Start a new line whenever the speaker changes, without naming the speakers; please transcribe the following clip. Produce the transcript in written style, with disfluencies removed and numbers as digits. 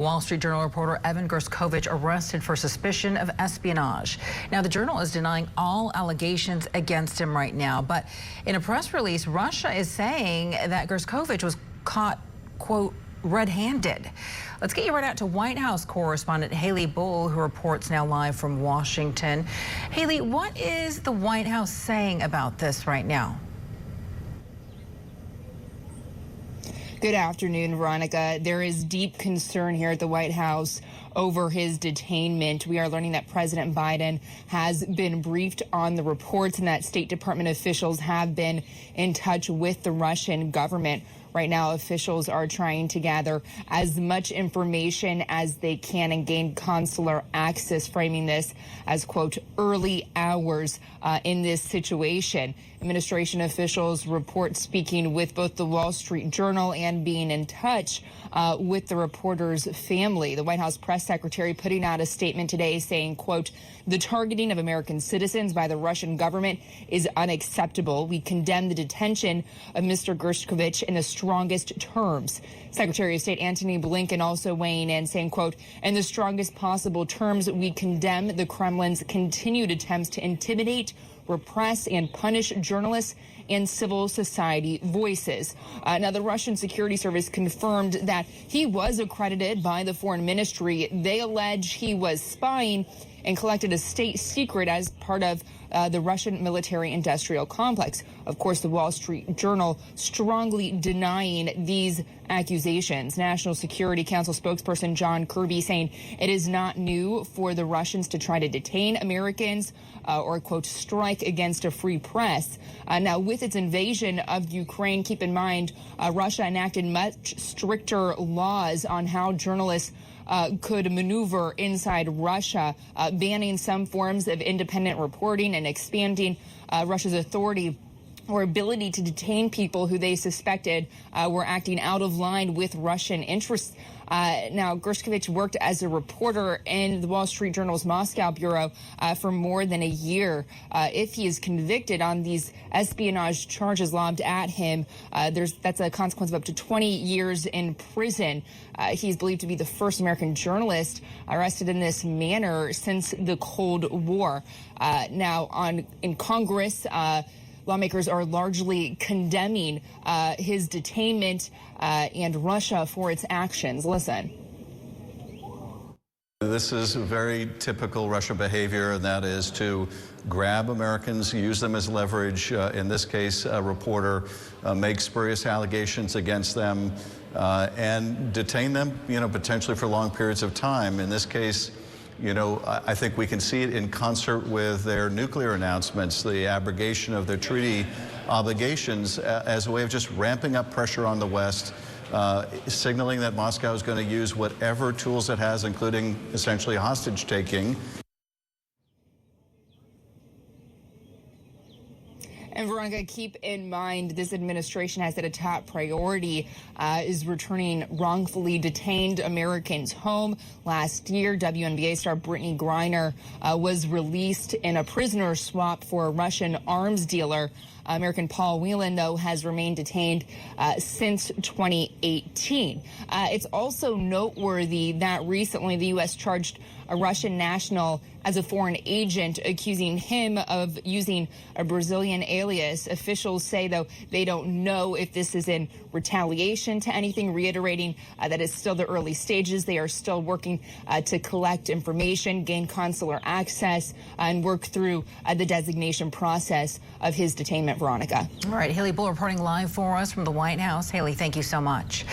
Wall Street Journal reporter Evan Gershkovich arrested for suspicion of espionage. Now, the Journal is denying all allegations against him right now, but in a press release, Russia is saying that Gershkovich was caught, quote, red-handed. Let's get you right out to White House correspondent Haley Bull, who reports now live from Washington. Haley, what is the White House saying about this right now?
Good afternoon, Veronica. There is deep concern here at the White House over his detainment. We are learning that President Biden has been briefed on the reports and that State Department officials have been in touch with the Russian government. Right now, officials are trying to gather as much information as they can and gain consular access, framing this as, quote, early hours in this situation. Administration officials report speaking with both the Wall Street Journal and being in touch with the reporter's family. The White House press secretary putting out a statement today saying, quote, the targeting of American citizens by the Russian government is unacceptable. We condemn the detention of Mr. Gershkovich in the strongest terms. Secretary of State Antony Blinken also weighing in, saying, quote, in the strongest possible terms, we condemn the Kremlin's continued attempts to intimidate, repress, and punish journalists and civil society voices. Now, the Russian Security Service confirmed that he was accredited by the Foreign Ministry. They allege he was spying and collected a state secret as part of the Russian military-industrial complex. Of course, the Wall Street Journal strongly denying these accusations. National Security Council spokesperson John Kirby saying it is not new for the Russians to try to detain Americans or, quote, strike against a free press. Now, with its invasion of Ukraine, keep in mind, Russia enacted much stricter laws on how journalists could maneuver inside Russia, banning some forms of independent reporting and expanding Russia's authority or ability to detain people who they suspected were acting out of line with Russian interests. Now, Gershkovich worked as a reporter in the Wall Street Journal's Moscow bureau for more than a year. If he is convicted on these espionage charges lobbed at him, that's a consequence of up to 20 years in prison. He's believed to be the first American journalist arrested in this manner since the Cold War. Now, in Congress, lawmakers are largely condemning his detainment and Russia for its actions. Listen.
This is very typical Russia behavior, and that is to grab Americans, use them as leverage. In this case, a reporter makes spurious allegations against them and detain them, potentially for long periods of time. In this case, I think we can see it in concert with their nuclear announcements, the abrogation of their treaty obligations as a way of just ramping up pressure on the West, signaling that Moscow is going to use whatever tools it has, including essentially hostage taking.
And Veronica, keep in mind, this administration has said a top priority is returning wrongfully detained Americans home. Last year, WNBA star Brittany Griner was released in a prisoner swap for a Russian arms dealer. American Paul Whelan, though, has remained detained since 2018. It's also noteworthy that recently the U.S. charged a Russian national as a foreign agent, accusing him of using a Brazilian alias. Officials say, though, they don't know if this is in retaliation to anything, reiterating that it's still the early stages. They are still working to collect information, gain consular access, and work through the designation process of his detainment, Veronica.
All right, Haley Bull reporting live for us from the White House. Haley, thank you so much.